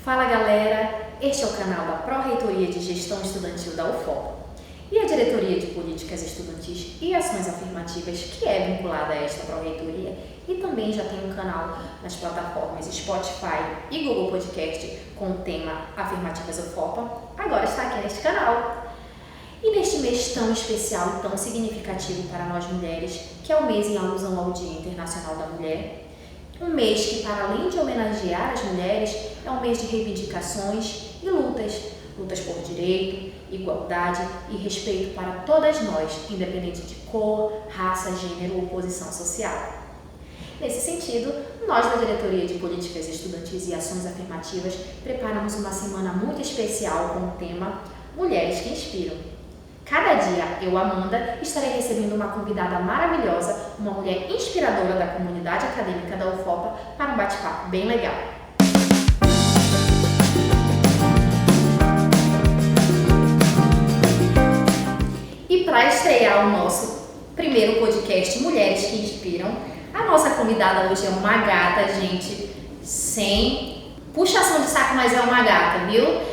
Fala galera, este é o canal da Pró-Reitoria de Gestão Estudantil da UFOP e a Diretoria de Políticas Estudantis e Ações Afirmativas, que é vinculada a esta Pró-Reitoria e também já tem um canal nas plataformas Spotify e Google Podcast com o tema Afirmativas UFOPA, agora está aqui neste canal. E neste mês tão especial e tão significativo para nós mulheres, que é o mês em alusão ao Dia Internacional da Mulher, um mês que, para além de homenagear as mulheres, é um mês de reivindicações e lutas por direito, igualdade e respeito para todas nós, independente de cor, raça, gênero ou posição social. Nesse sentido, nós da Diretoria de Políticas Estudantis e Ações Afirmativas preparamos uma semana muito especial com o tema Mulheres que Inspiram. Cada dia, eu, Amanda, estarei recebendo uma convidada maravilhosa, uma mulher inspiradora da comunidade acadêmica da UFOPA, para um bate-papo bem legal. E para estrear o nosso primeiro podcast Mulheres que Inspiram, a nossa convidada hoje é uma gata, gente, sem puxação de saco, mas é uma gata, viu?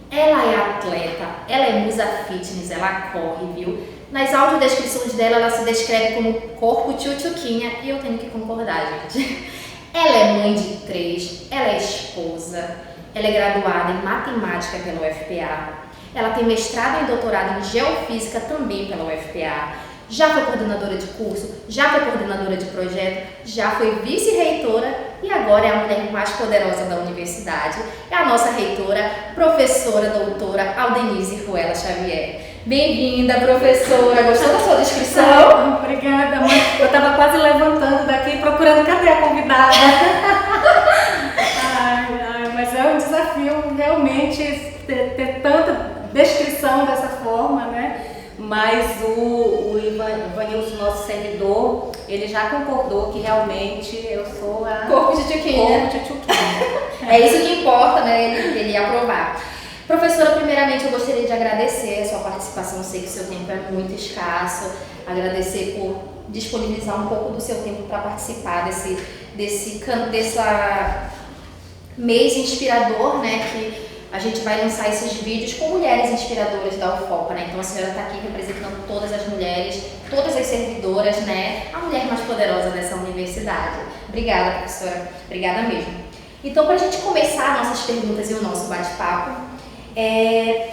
Ela é atleta, ela é musa fitness, ela corre, viu? Nas audiodescrições dela, ela se descreve como corpo tchutchuquinha e eu tenho que concordar, gente. Ela é mãe de 3, ela é esposa, ela é graduada em matemática pela UFPA, ela tem mestrado e doutorado em geofísica também pela UFPA, já foi coordenadora de curso, já foi coordenadora de projeto, já foi vice-reitora e agora é a mulher mais poderosa da universidade. É a nossa reitora, professora doutora Aldenise Ruela Xavier. Bem-vinda, professora. Gostou da sua descrição? Obrigada, mãe. Eu estava quase levantando daqui procurando cadê a convidada. Mas é um desafio realmente ter tanta descrição dessa forma, né? Mas o Ivanilson, nosso servidor, ele já concordou que realmente eu sou a corpo de tchutchuquinha. É isso que importa, né? Ele aprovar. Professora, primeiramente eu gostaria de agradecer a sua participação. Eu sei que o seu tempo é muito escasso. Agradecer por disponibilizar um pouco do seu tempo para participar desse mês inspirador, né? Que a gente vai lançar esses vídeos com mulheres inspiradoras da UFOPA, né? Então a senhora está aqui representando todas as mulheres, todas as servidoras, né? A mulher mais poderosa dessa universidade. Obrigada, professora. Obrigada mesmo. Então, para a gente começar nossas perguntas e o nosso bate-papo,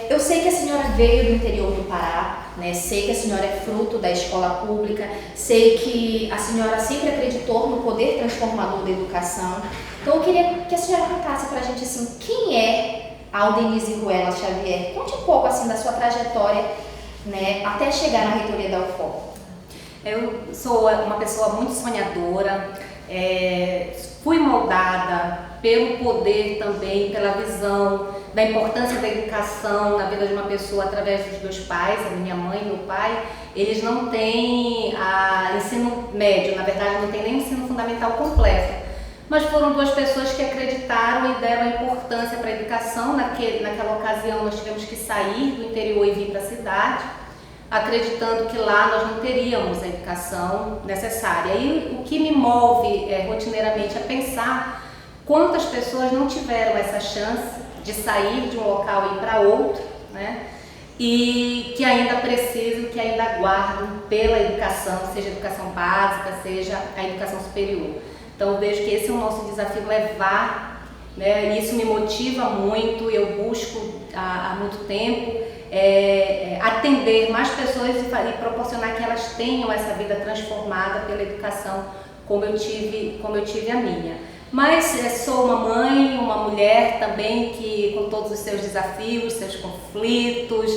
eu sei que a senhora veio do interior do Pará, né? Sei que a senhora é fruto da escola pública, sei que a senhora sempre acreditou no poder transformador da educação. Então, eu queria que a senhora contasse para a gente, assim, quem é a Aldenise Ruela Xavier. Conte um pouco assim da sua trajetória, né, até chegar na reitoria da UFOP. Eu sou uma pessoa muito sonhadora, fui moldada pelo poder também, pela visão da importância da educação na vida de uma pessoa através dos meus pais, a minha mãe e meu pai. Eles não têm ensino médio, na verdade não tem nem ensino fundamental completo. Mas foram duas pessoas que acreditaram e deram a importância para a educação. Naquela ocasião nós tivemos que sair do interior e vir para a cidade, acreditando que lá nós não teríamos a educação necessária. E o que me move rotineiramente é pensar quantas pessoas não tiveram essa chance de sair de um local e ir para outro, né? E que ainda precisam, que ainda aguardam pela educação, seja a educação básica, seja a educação superior. Então eu vejo que esse é o nosso desafio, levar, né? Isso me motiva muito, eu busco há muito tempo atender mais pessoas e proporcionar que elas tenham essa vida transformada pela educação como eu tive a minha. Mas sou uma mãe, uma mulher também que com todos os seus desafios, seus conflitos,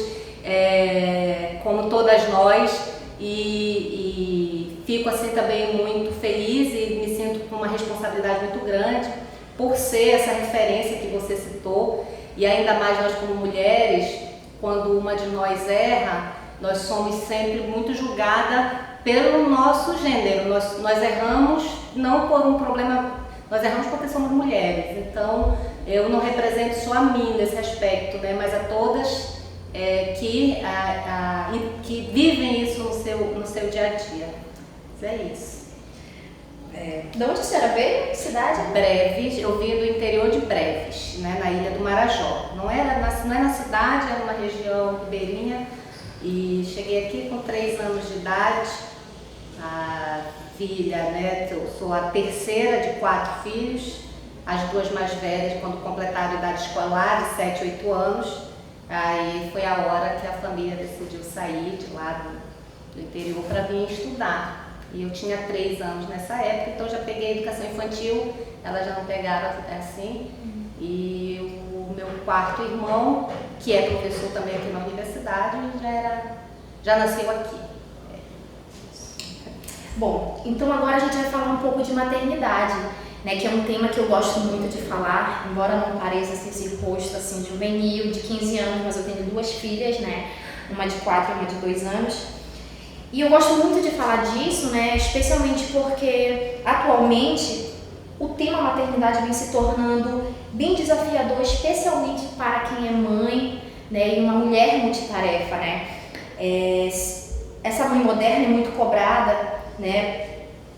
como todas nós, e fico assim também muito feliz e me sinto com uma responsabilidade muito grande por ser essa referência que você citou, e ainda mais nós como mulheres, quando uma de nós erra, nós somos sempre muito julgadas pelo nosso gênero. Nós erramos não por um problema, nós erramos porque somos mulheres. Então eu não represento só a mim nesse aspecto, né, mas a todas que vivem isso no seu dia a dia. Mas é isso. De onde a senhora veio? Cidade? Breves, eu vim do interior de Breves, né, na Ilha do Marajó. Não é na cidade, era numa região ribeirinha. E cheguei aqui com 3 anos de idade. A filha, né, eu sou a terceira de 4 filhos. As 2 mais velhas, quando completaram a idade escolar, de 7, 8 anos, aí foi a hora que a família decidiu sair de lá do interior para vir estudar. E eu tinha 3 anos nessa época, então já peguei a educação infantil, elas já não pegaram assim. E o meu 4º irmão, que é professor também aqui na universidade, já nasceu aqui. Bom, então agora a gente vai falar um pouco de maternidade, né, que é um tema que eu gosto muito de falar, embora não pareça assim, esse rosto assim, juvenil, de 15 anos, mas eu tenho 2 filhas, né, uma de 4 e uma de 2 anos. E eu gosto muito de falar disso, né, especialmente porque atualmente o tema maternidade vem se tornando bem desafiador, especialmente para quem é mãe, né, e uma mulher multitarefa, né. Essa mãe moderna é muito cobrada, né,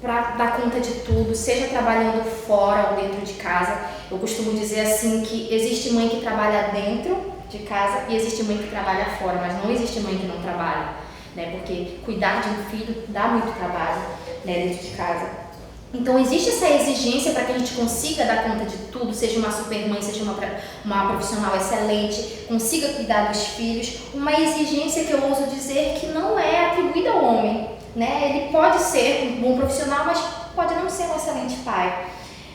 para dar conta de tudo, seja trabalhando fora ou dentro de casa. Eu costumo dizer assim que existe mãe que trabalha dentro de casa e existe mãe que trabalha fora, mas não existe mãe que não trabalha, né? Porque cuidar de um filho dá muito trabalho, né, dentro de casa. Então existe essa exigência para que a gente consiga dar conta de tudo, seja uma super mãe, seja uma profissional excelente, consiga cuidar dos filhos, uma exigência que eu ouso dizer que não é atribuída ao homem, né? Ele pode ser um bom profissional, mas pode não ser um excelente pai,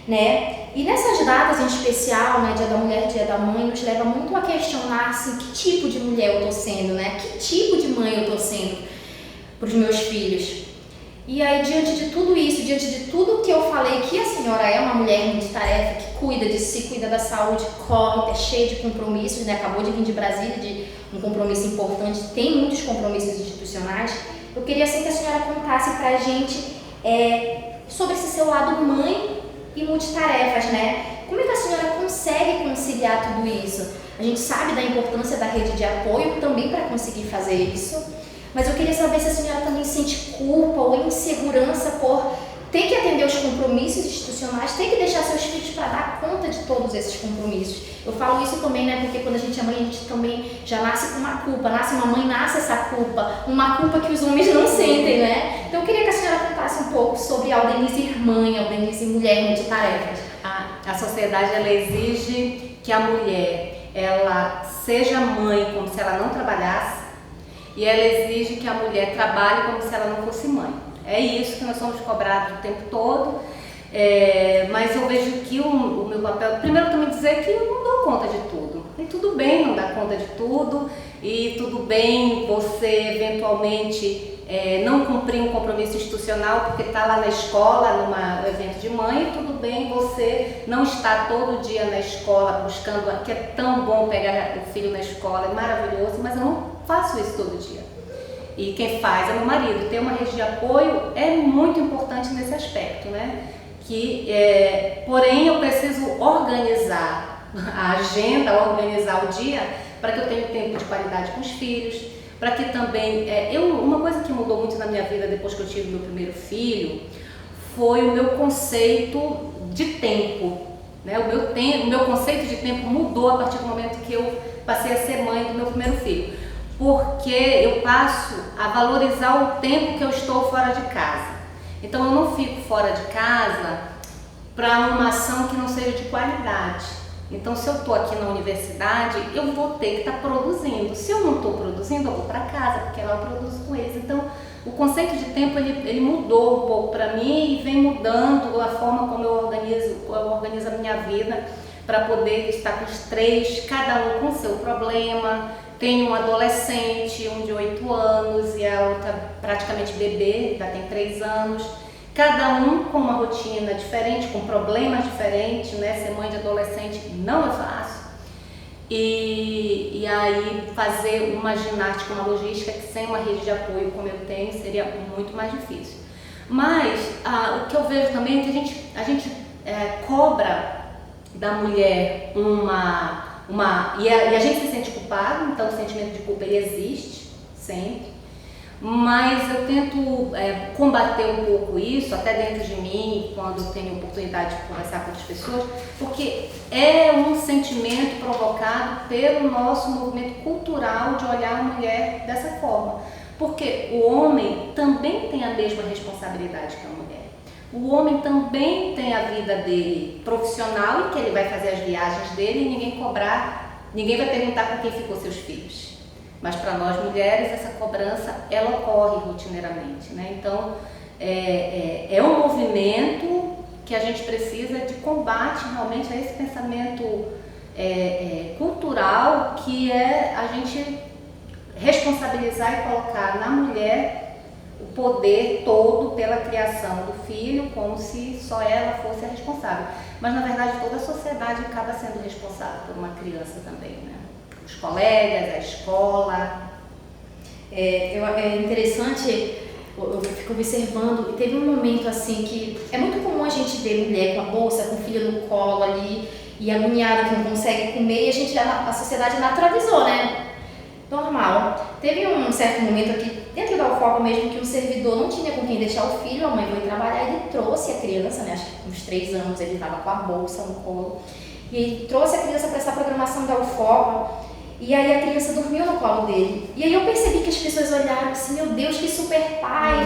né? E nessas datas em especial, né, Dia da Mulher, Dia da Mãe, nos leva muito a questionar assim, que tipo de mulher eu tô sendo, né? Que tipo de mãe eu tô sendo para os meus filhos? E aí, diante de tudo isso, diante de tudo que eu falei, que a senhora é uma mulher multitarefa, que cuida de si, cuida da saúde, corre, é cheia de compromissos, né? Acabou de vir de Brasília, de um compromisso importante, tem muitos compromissos institucionais. Eu queria assim que a senhora contasse pra gente sobre esse seu lado mãe e multitarefas, né? Como é que a senhora consegue conciliar tudo isso? A gente sabe da importância da rede de apoio também para conseguir fazer isso, mas eu queria saber se a senhora também sente culpa ou insegurança por ter que atender os compromissos institucionais, ter que deixar seus filhos para dar conta de todos esses compromissos. Eu falo isso também, né, porque quando a gente é mãe, a gente também já nasce com uma culpa, nasce uma mãe, nasce essa culpa, uma culpa que os homens não sentem, né? Então eu queria que a senhora contasse um pouco sobre a Aldenise mãe, a Aldenise mulher multitarefas. A sociedade, ela exige que a mulher, ela seja mãe como se ela não trabalhasse, e ela exige que a mulher trabalhe como se ela não fosse mãe. É isso que nós somos cobrados o tempo todo, mas eu vejo que o meu papel, primeiro também dizer que eu não dou conta de tudo. E tudo bem não dar conta de tudo, e tudo bem você eventualmente não cumprir um compromisso institucional porque está lá na escola, num evento de mãe, e tudo bem você não estar todo dia na escola buscando, que é tão bom pegar o filho na escola, é maravilhoso, mas eu não faço isso todo dia. E quem faz é meu marido. Ter uma rede de apoio é muito importante nesse aspecto, né? Porém, eu preciso organizar a agenda, organizar o dia para que eu tenha tempo de qualidade com os filhos, para que também... uma coisa que mudou muito na minha vida depois que eu tive meu primeiro filho foi o meu conceito de tempo, né? O meu conceito de tempo mudou a partir do momento que eu passei a ser mãe do meu primeiro filho. Porque eu passo a valorizar o tempo que eu estou fora de casa. Então eu não fico fora de casa para uma ação que não seja de qualidade. Então se eu estou aqui na universidade, eu vou ter que estar produzindo. Se eu não estou produzindo, eu vou para casa, porque lá eu produzo com eles. Então o conceito de tempo ele mudou um pouco para mim e vem mudando a forma como eu organizo a minha vida para poder estar com os 3, cada um com o seu problema. Tenho um adolescente, um de 8 anos e a outra praticamente bebê, já tem 3 anos. Cada um com uma rotina diferente, com problemas diferentes, né? Ser mãe de adolescente não é fácil. E aí fazer uma ginástica, uma logística que sem uma rede de apoio como eu tenho seria muito mais difícil. Mas o que eu vejo também é que a gente cobra da mulher e a gente se sente culpado, então o sentimento de culpa ele existe sempre, mas eu tento combater um pouco isso, até dentro de mim, quando tenho oportunidade de conversar com outras pessoas, porque é um sentimento provocado pelo nosso movimento cultural de olhar a mulher dessa forma. Porque o homem também tem a mesma responsabilidade que a mulher. O homem também tem a vida dele profissional e que ele vai fazer as viagens dele e ninguém vai perguntar com quem ficou seus filhos. Mas para nós mulheres essa cobrança ela ocorre rotineiramente, né? Então é um movimento que a gente precisa de combate realmente a esse pensamento cultural que é a gente responsabilizar e colocar na mulher o poder todo pela criação do filho, como se só ela fosse a responsável. Mas na verdade toda a sociedade acaba sendo responsável por uma criança também, né? Os colegas, a escola. É interessante, eu fico observando, e teve um momento assim que é muito comum a gente ver mulher com a bolsa, com o filho no colo ali, e agoniada que não consegue comer, e a sociedade naturalizou, né? Normal. Teve um certo momento aqui, dentro da UFOP mesmo, que um servidor não tinha com quem deixar o filho, a mãe foi trabalhar, ele trouxe a criança, né, acho que uns 3 anos, ele estava com a bolsa no colo, e ele trouxe a criança para essa programação da UFOP, e aí a criança dormiu no colo dele. E aí eu percebi que as pessoas olharam assim, meu Deus, que super pai,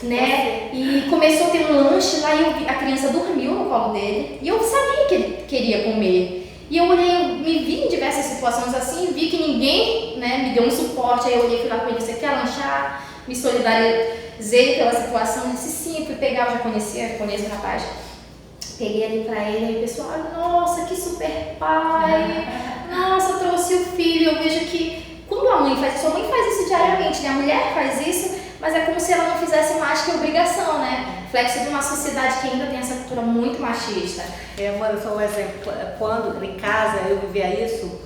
né? E começou a ter um lanche lá e a criança dormiu no colo dele, e eu sabia que ele queria comer. E eu olhei, eu me vi em diversas situações assim, vi que ninguém, né, me deu um suporte, aí eu olhei e fui lá com ele, você quer lanchar? Me solidarizei pela situação, eu disse sim, fui pegar, eu já conheço o rapaz. Peguei ali pra ele, aí o pessoal, nossa, que super pai, nossa, trouxe o filho. Eu vejo que quando a mãe faz, sua mãe faz isso diariamente, né, a mulher faz isso, mas é como se ela não fizesse mais que obrigação, né? Reflexo de uma sociedade que ainda tem essa cultura muito machista. Mano, só um exemplo, quando em casa eu vivia isso,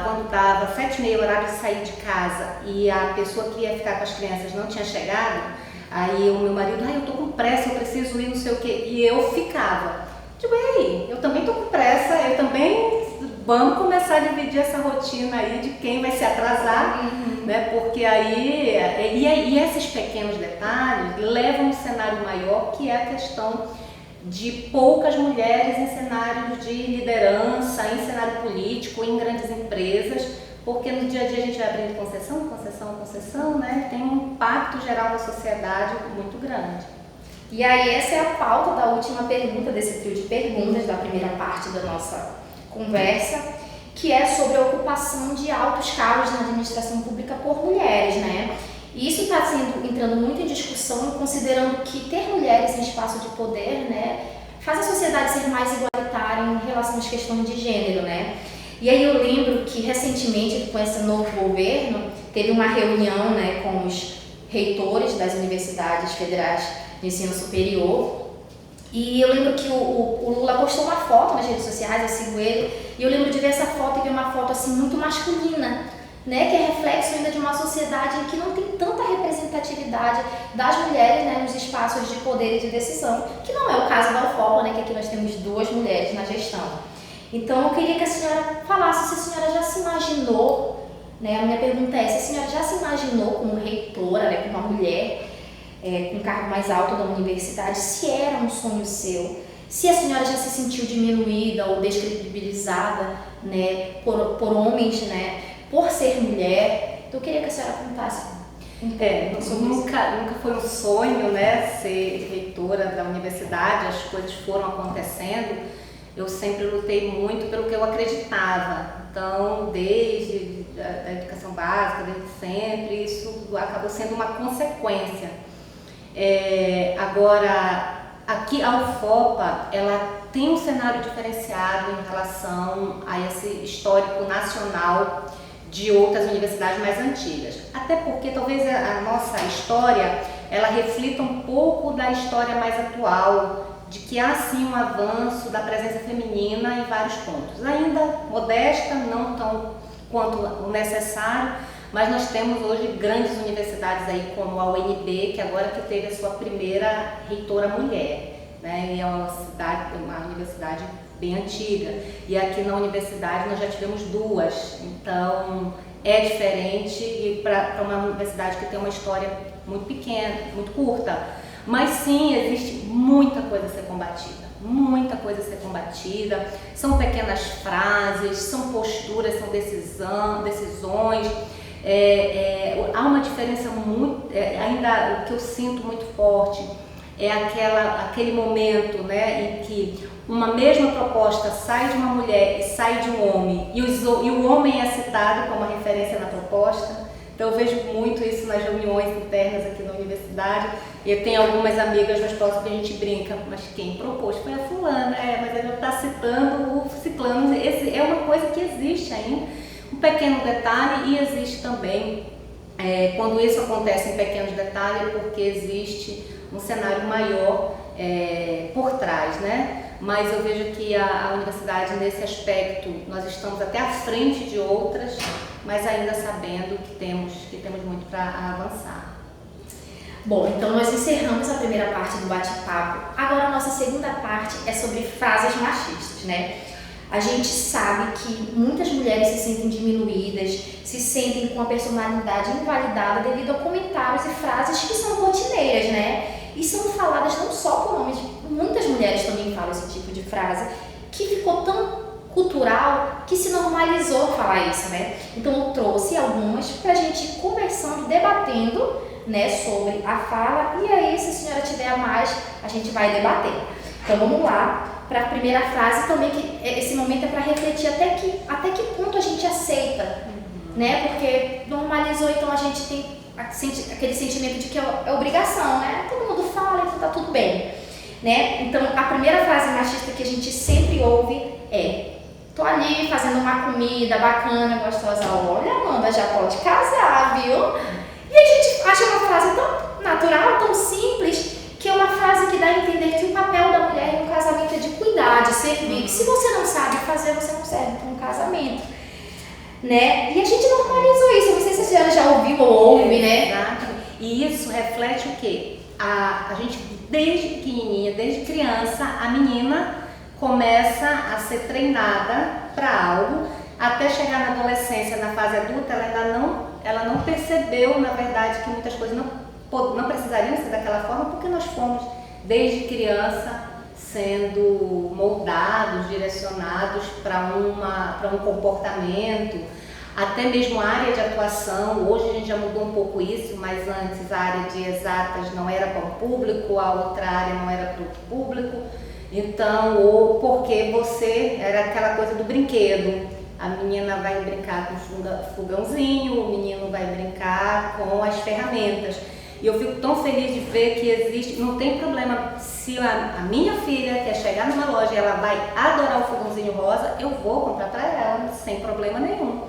quando estava 7h30, horário de sair de casa e a pessoa que ia ficar com as crianças não tinha chegado, aí o meu marido, eu tô com pressa, eu preciso ir, não sei o quê, e eu ficava. Digo, e aí, eu também tô com pressa, eu também, vamos começar a dividir essa rotina aí de quem vai se atrasar, né? Porque aí, e esses pequenos detalhes levam a um cenário maior, que é a questão de poucas mulheres em cenários de liderança, em cenário político, em grandes empresas, porque no dia a dia a gente vai abrindo concessão, né? Tem um impacto geral na sociedade muito grande. E aí essa é a pauta da última pergunta desse trio de perguntas, da primeira parte da nossa conversa, que é sobre a ocupação de altos cargos na administração pública por mulheres, né? E isso está entrando muito em discussão, considerando que ter mulheres em espaço de poder, né, faz a sociedade ser mais igualitária em relação às questões de gênero, né? E aí eu lembro que recentemente, com esse novo governo, teve uma reunião, né, com os reitores das universidades federais de ensino superior, e eu lembro que o Lula postou uma foto nas redes sociais, eu sigo ele, e eu lembro de ver essa foto e ver uma foto assim muito masculina, né, que é reflexo ainda de uma sociedade em que não tem tanta representatividade das mulheres, né, nos espaços de poder e de decisão, que não é o caso da UFOP, né, que aqui nós temos 2 mulheres na gestão. Então eu queria que a senhora falasse se a senhora já se imaginou, né, a minha pergunta é, se a senhora já se imaginou como reitora, né, como uma mulher, com um cargo mais alto da universidade, se era um sonho seu, se a senhora já se sentiu diminuída ou descredibilizada, né, por homens, né, por ser mulher. Então eu queria que a senhora contasse nunca foi um sonho, né, ser reitora da universidade, as coisas foram acontecendo, eu sempre lutei muito pelo que eu acreditava, então desde a educação básica, desde sempre, isso acabou sendo uma consequência. Agora, aqui a UFOPA, ela tem um cenário diferenciado em relação a esse histórico nacional de outras universidades mais antigas. Até porque talvez a nossa história, ela reflita um pouco da história mais atual, de que há sim um avanço da presença feminina em vários pontos. Ainda modesta, não tão quanto o necessário, mas nós temos hoje grandes universidades aí como a UNB, que agora que teve a sua primeira reitora mulher, né? E é uma universidade bem antiga. E aqui na universidade nós já tivemos 2. Então é diferente e para uma universidade que tem uma história muito pequena, muito curta. Mas sim, existe muita coisa a ser combatida, muita coisa a ser combatida. São pequenas frases, são posturas, são decisões. Há uma diferença muito, ainda o que eu sinto muito forte é aquele momento, né, em que uma mesma proposta sai de uma mulher e sai de um homem e o homem é citado como referência na proposta. Então eu vejo muito isso nas reuniões internas aqui na universidade. E eu tenho algumas amigas mais próximas que a gente brinca, mas quem propôs foi a fulana, mas ela está citando o ciclano. É uma coisa que existe ainda, um pequeno detalhe, e existe também, quando isso acontece em pequenos detalhes, é porque existe um cenário maior por trás, né? Mas eu vejo que a universidade, nesse aspecto, nós estamos até à frente de outras, mas ainda sabendo que temos muito para avançar. Bom, então nós encerramos a primeira parte do bate-papo. Agora a nossa segunda parte é sobre frases machistas, né? A gente sabe que muitas mulheres se sentem diminuídas, se sentem com a personalidade invalidada devido a comentários e frases que são rotineiras, né? E são faladas não só por homens, muitas mulheres também falam esse tipo de frase, que ficou tão cultural que se normalizou falar isso, né? Então eu trouxe algumas pra gente ir conversando, debatendo, né, sobre a fala, e aí se a senhora tiver a mais, a gente vai debater. Então vamos lá para a primeira frase também, que esse momento é para refletir até que ponto a gente aceita, né? Porque normalizou, então a gente tem aquele sentimento de que é obrigação, né? Todo mundo fala, então tá tudo bem, né? Então a primeira frase machista que a gente sempre ouve é: tô ali fazendo uma comida bacana, gostosa, olha, Amanda, já pode casar, viu? E a gente acha uma frase tão natural, tão simples, que é uma frase que dá a entender que o papel da mulher em um casamento é de cuidar, de servir, que se você não sabe fazer, você não serve para um casamento, né? E a gente normalizou isso, não sei se a senhora já ouviu ou ouve, né? Exato. E isso reflete o quê? A gente, desde pequenininha, desde criança, a menina começa a ser treinada para algo, até chegar na adolescência, na fase adulta, ela não percebeu, na verdade, que muitas coisas não precisariam ser daquela forma, porque nós fomos, desde criança, sendo moldados, direcionados para um comportamento, até mesmo a área de atuação. Hoje a gente já mudou um pouco isso, mas antes a área de exatas não era para o público, a outra área não era para o público. Então, ou porque você era aquela coisa do brinquedo. A menina vai brincar com o fogãozinho, o menino vai brincar com as ferramentas. E eu fico tão feliz de ver que existe, não tem problema, se a minha filha quer chegar numa loja e ela vai adorar o fogãozinho rosa, eu vou comprar para ela, sem problema nenhum.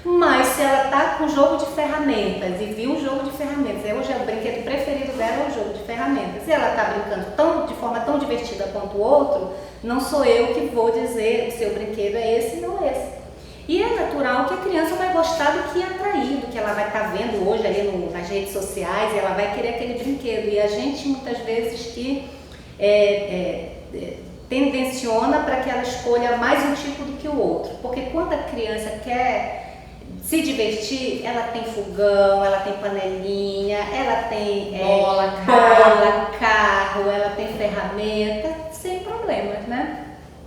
Mas se ela tá com jogo de ferramentas e viu o jogo de ferramentas, hoje o brinquedo preferido dela é o jogo de ferramentas, e ela tá brincando de forma tão divertida quanto o outro, não sou eu que vou dizer o seu brinquedo é esse e não esse. E é natural que a criança vai gostar do que é atraído, que ela vai estar vendo hoje ali nas redes sociais, e ela vai querer aquele brinquedo. E a gente muitas vezes que tendenciona para que ela escolha mais um tipo do que o outro. Porque quando a criança quer se divertir, ela tem fogão, ela tem panelinha, ela tem bola, carro, ela tem ferramenta, sem problemas, né?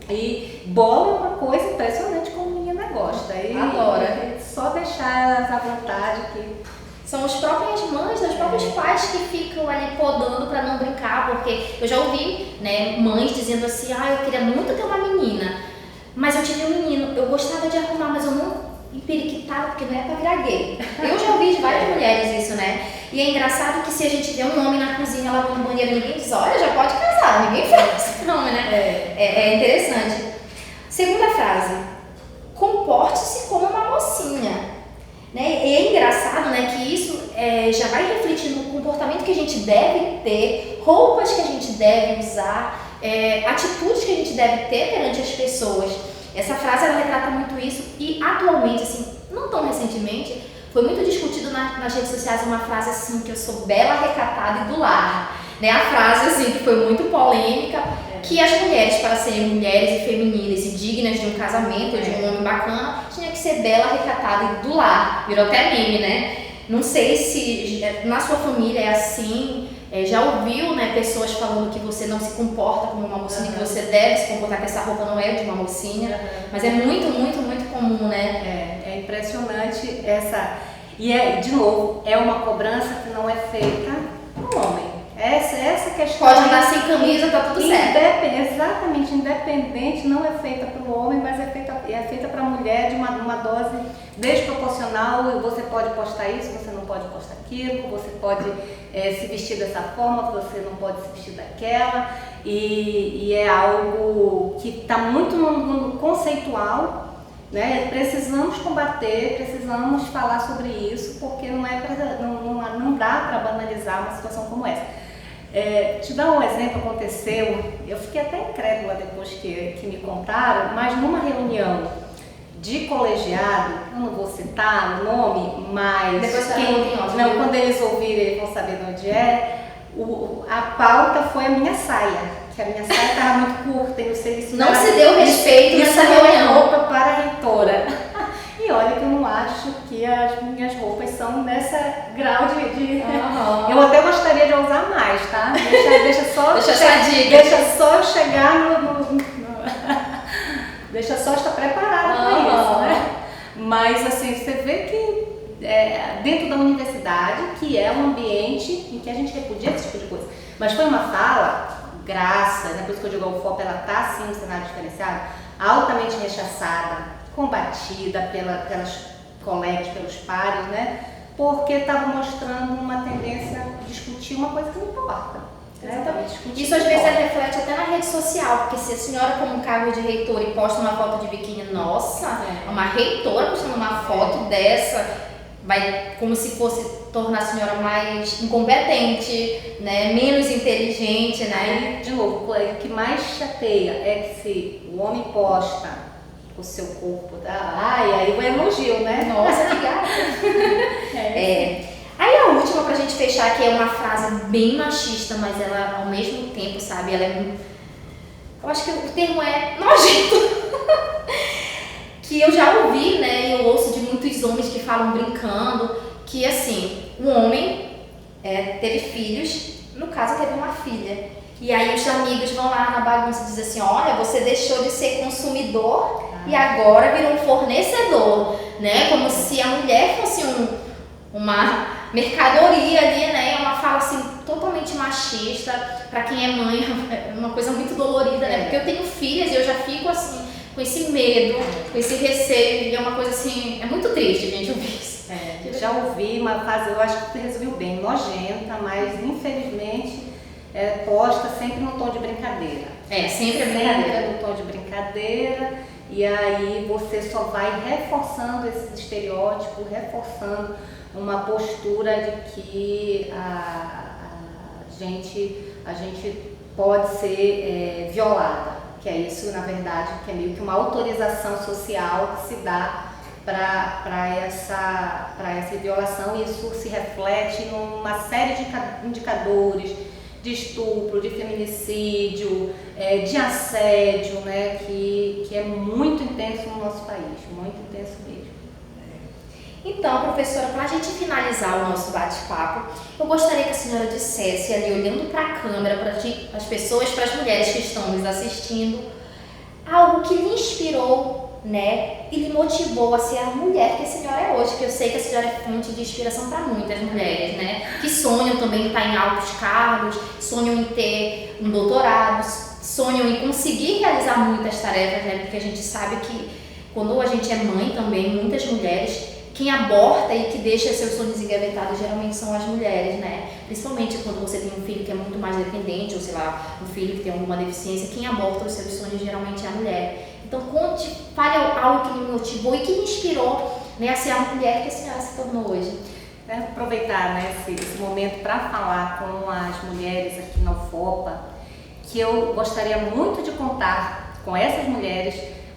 E bola é uma coisa impressionante como a menina gosta. E adora. Só deixar elas à vontade que... São as próprias mães, os próprios pais que ficam ali podando para não brincar, porque eu já ouvi, né, mães dizendo assim: eu queria muito ter uma menina, mas eu tive um menino, eu gostava de arrumar, mas eu não emperiquitava porque não é para virar gay. Eu já ouvi de várias mulheres isso, né? E é engraçado que se a gente vê um homem na cozinha lavando banheiro, ninguém diz: olha, já pode casar, ninguém fala esse nome, né? É interessante. Segunda frase: comporte-se como uma mocinha. Né? E é engraçado, né, que isso já vai refletir no comportamento que a gente deve ter, roupas que a gente deve usar, atitudes que a gente deve ter perante as pessoas. Essa frase ela retrata muito isso e atualmente, assim, não tão recentemente, foi muito discutido nas redes sociais uma frase assim: que eu sou bela, recatada e do lar. Né? A frase assim que foi muito polêmica, que as mulheres, para serem mulheres e femininas e dignas de um casamento, de um homem bacana, tinha que ser bela, recatada e do lar. Virou até meme, né? Não sei se na sua família é assim, já ouviu, né, pessoas falando que você não se comporta como uma mocinha, que você deve se comportar, que essa roupa não é de uma mocinha, mas é muito, muito, muito comum, né? É impressionante essa... E, de novo, é uma cobrança que não é feita pro homem. Essa questão... Pode andar sem camisa, tá tudo certo. Exatamente, independente, não é feita para o homem, mas é feita para a mulher de uma dose desproporcional. Você pode postar isso, você não pode postar aquilo, você pode se vestir dessa forma, você não pode se vestir daquela. E é algo que está muito no conceitual, né? Precisamos combater, precisamos falar sobre isso, porque não dá para banalizar uma situação como essa. Te dar um exemplo, aconteceu, eu fiquei até incrédula depois que me contaram, mas numa reunião de colegiado, eu não vou citar o nome, mas depois quando eles ouvirem, eles vão saber de onde é. A pauta foi a minha saia, que a minha saia estava muito curta e o serviço não se deu respeito nessa reunião. Roupa para a reitora. E olha que eu não acho que as minhas roupas são nessa grau de... Eu até gostaria de usar mais, tá? Deixa só eu chegar deixa só estar preparada para isso, né? Mas assim, você vê que dentro da universidade, que é um ambiente em que a gente repudia esse tipo de coisa. Mas foi uma fala, né? Por isso que eu digo, a UFOP, ela está sim no cenário diferenciado, altamente rechaçada, combatida pelas colegas, pelos pares, né? Porque estava mostrando uma tendência a discutir uma coisa que não importa. Exatamente. Isso às vezes reflete até na rede social, porque se a senhora com um cargo de reitora e posta uma foto de biquíni, nossa, uma reitora postando uma foto dessa, vai como se fosse tornar a senhora mais incompetente, né? Menos inteligente, né? Aí, de novo, o que mais chateia é que se o homem posta o seu corpo, aí o elogio, né? Nossa, que gata! Aí a última pra gente fechar aqui é uma frase bem machista, mas ela ao mesmo tempo, sabe, ela é muito... Eu acho que o termo é nojento. Que eu já ouvi, né, e eu ouço de muitos homens que falam brincando, que assim, o homem teve filhos, no caso teve uma filha. E aí os amigos vão lá na bagunça e dizem assim, olha, você deixou de ser consumidor e agora virou um fornecedor, né? Como se a mulher fosse uma mercadoria ali, né? É uma fala assim totalmente machista. Pra quem é mãe, é uma coisa muito dolorida, né? Porque eu tenho filhas e eu já fico assim, com esse medo, com esse receio, e é uma coisa assim, é muito triste, gente, ouvir isso. Já ouvi uma frase, eu acho que você resumiu bem, nojenta, mas infelizmente posta sempre no tom de brincadeira. Sempre é brincadeira. Sempre no tom de brincadeira, e aí você só vai reforçando esses estereótipos, reforçando uma postura de que a gente pode ser violada, que é isso, na verdade, que é meio que uma autorização social que se dá para essa violação, e isso se reflete numa série de indicadores de estupro, de feminicídio, de assédio, né, que é muito intenso no nosso país, muito intenso mesmo. Então, professora, para a gente finalizar o nosso bate-papo, eu gostaria que a senhora dissesse ali, olhando para a câmera, para as pessoas, para as mulheres que estão nos assistindo, algo que lhe inspirou, né, e lhe motivou a ser a mulher que a senhora é hoje, que eu sei que a senhora é fonte de inspiração para muitas mulheres, né, que sonham também em estar em altos cargos, sonham em ter um doutorado, sonham em conseguir realizar muitas tarefas, né, porque a gente sabe que quando a gente é mãe também, muitas mulheres, quem aborta e que deixa seus sonhos engavetados geralmente são as mulheres, né? Principalmente quando você tem um filho que é muito mais dependente, ou sei lá, um filho que tem alguma deficiência, quem aborta os seus sonhos geralmente é a mulher. Então fale algo que me motivou e que me inspirou, né, a ser a mulher que a senhora se tornou hoje. Aproveitar, né, esse momento para falar com as mulheres aqui na UFOPA, que eu gostaria muito de contar com essas mulheres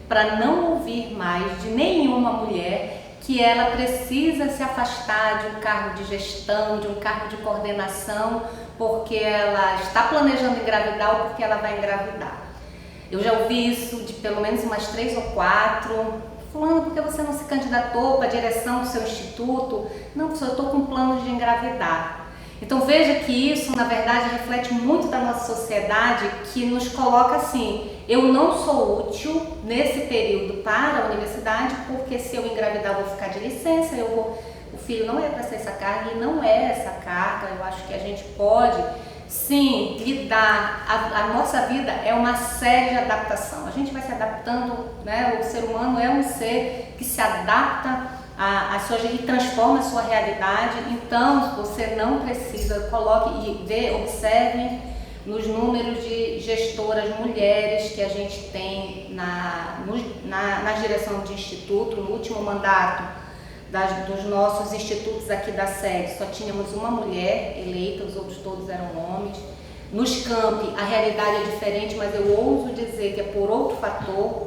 para não ouvir mais de nenhuma mulher que ela precisa se afastar de um cargo de gestão, de um cargo de coordenação, porque ela está planejando engravidar ou porque ela vai engravidar. Eu já ouvi isso de pelo menos umas 3 ou 4. Fulano, por que você não se candidatou para a direção do seu instituto? Não, professor, eu estou com planos de engravidar. Então veja que isso, na verdade, reflete muito da nossa sociedade, que nos coloca assim: eu não sou útil nesse período para a universidade, porque se eu engravidar eu vou ficar de licença, o filho não é para ser essa carga e não é essa carga. Eu acho que a gente pode, sim, lidar. A nossa vida é uma série de adaptação. A gente vai se adaptando, né? O ser humano é um ser que se adapta e transforma a sua realidade. Então você não precisa, coloque e observe nos números de gestoras mulheres que a gente tem na direção de instituto. No último mandato dos nossos institutos aqui da sede, só tínhamos uma mulher eleita, os outros todos eram homens. Nos campi a realidade é diferente, mas eu ouso dizer que é por outro fator,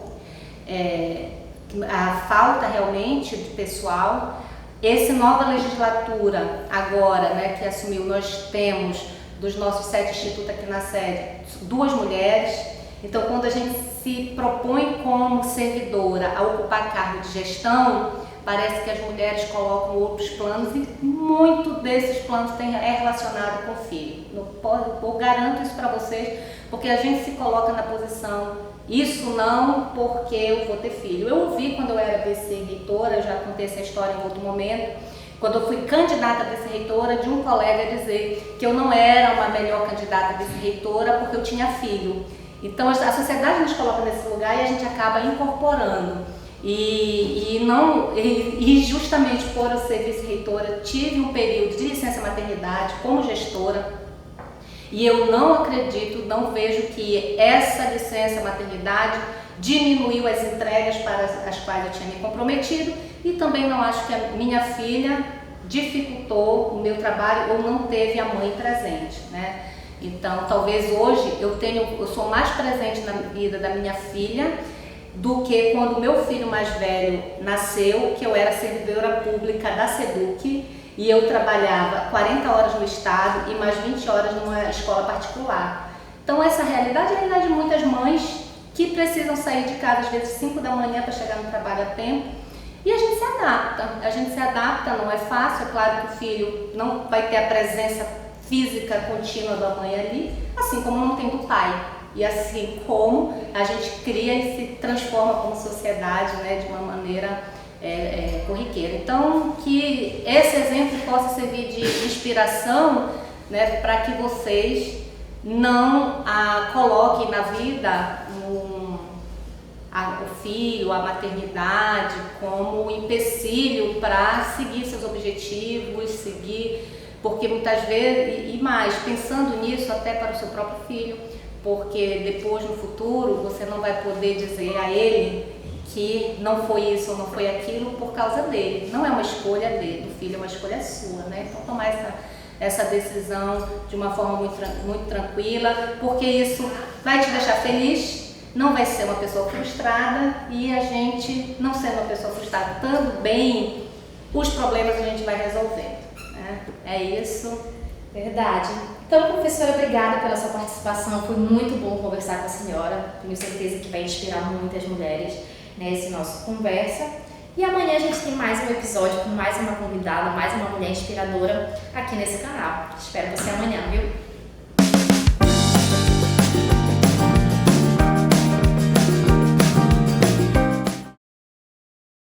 a falta realmente de pessoal. Essa nova legislatura agora, né, que assumiu, nós temos dos nossos 7 institutos aqui na sede 2 mulheres. Então, quando a gente se propõe como servidora a ocupar cargo de gestão, parece que as mulheres colocam outros planos e muito desses planos é relacionado com o filho. Eu garanto isso para vocês, porque a gente se coloca na posição, isso não porque eu vou ter filho. Eu ouvi quando eu era vice-reitora, eu já contei essa história em outro momento, quando eu fui candidata a vice-reitora, de um colega dizer que eu não era uma melhor candidata a vice-reitora porque eu tinha filho. Então a sociedade nos coloca nesse lugar e a gente acaba incorporando. E justamente por eu ser vice-reitora, tive um período de licença maternidade como gestora, e eu não acredito, não vejo que essa licença maternidade diminuiu as entregas para as quais eu tinha me comprometido, e também não acho que a minha filha dificultou o meu trabalho ou não teve a mãe presente, né? Então talvez hoje eu sou mais presente na vida da minha filha do que quando meu filho mais velho nasceu, que eu era servidora pública da SEDUC e eu trabalhava 40 horas no estado e mais 20 horas numa escola particular. Então essa realidade é a realidade de muitas mães que precisam sair de casa às vezes 5 da manhã para chegar no trabalho a tempo, e a gente se adapta, não é fácil. É claro que o filho não vai ter a presença física contínua da mãe ali, assim como não tem do pai. E assim como a gente cria e se transforma como sociedade, né, de uma maneira corriqueira. Então, que esse exemplo possa servir de inspiração, né, para que vocês não coloquem na vida o filho, a maternidade como um empecilho para seguir seus objetivos, porque muitas vezes, e mais, pensando nisso até para o seu próprio filho, porque depois no futuro você não vai poder dizer a ele que não foi isso ou não foi aquilo por causa dele. Não é uma escolha dele, do filho, é uma escolha sua, né? Então tomar essa decisão de uma forma muito tranquila, porque isso vai te deixar feliz, não vai ser uma pessoa frustrada, e a gente, não sendo uma pessoa frustrada, estando bem, os problemas a gente vai resolvendo, né? É isso. Verdade. Então, professora, obrigada pela sua participação. Foi muito bom conversar com a senhora. Tenho certeza que vai inspirar muitas mulheres nesse nosso conversa. E amanhã a gente tem mais um episódio com mais uma convidada, mais uma mulher inspiradora aqui nesse canal. Espero você amanhã, viu?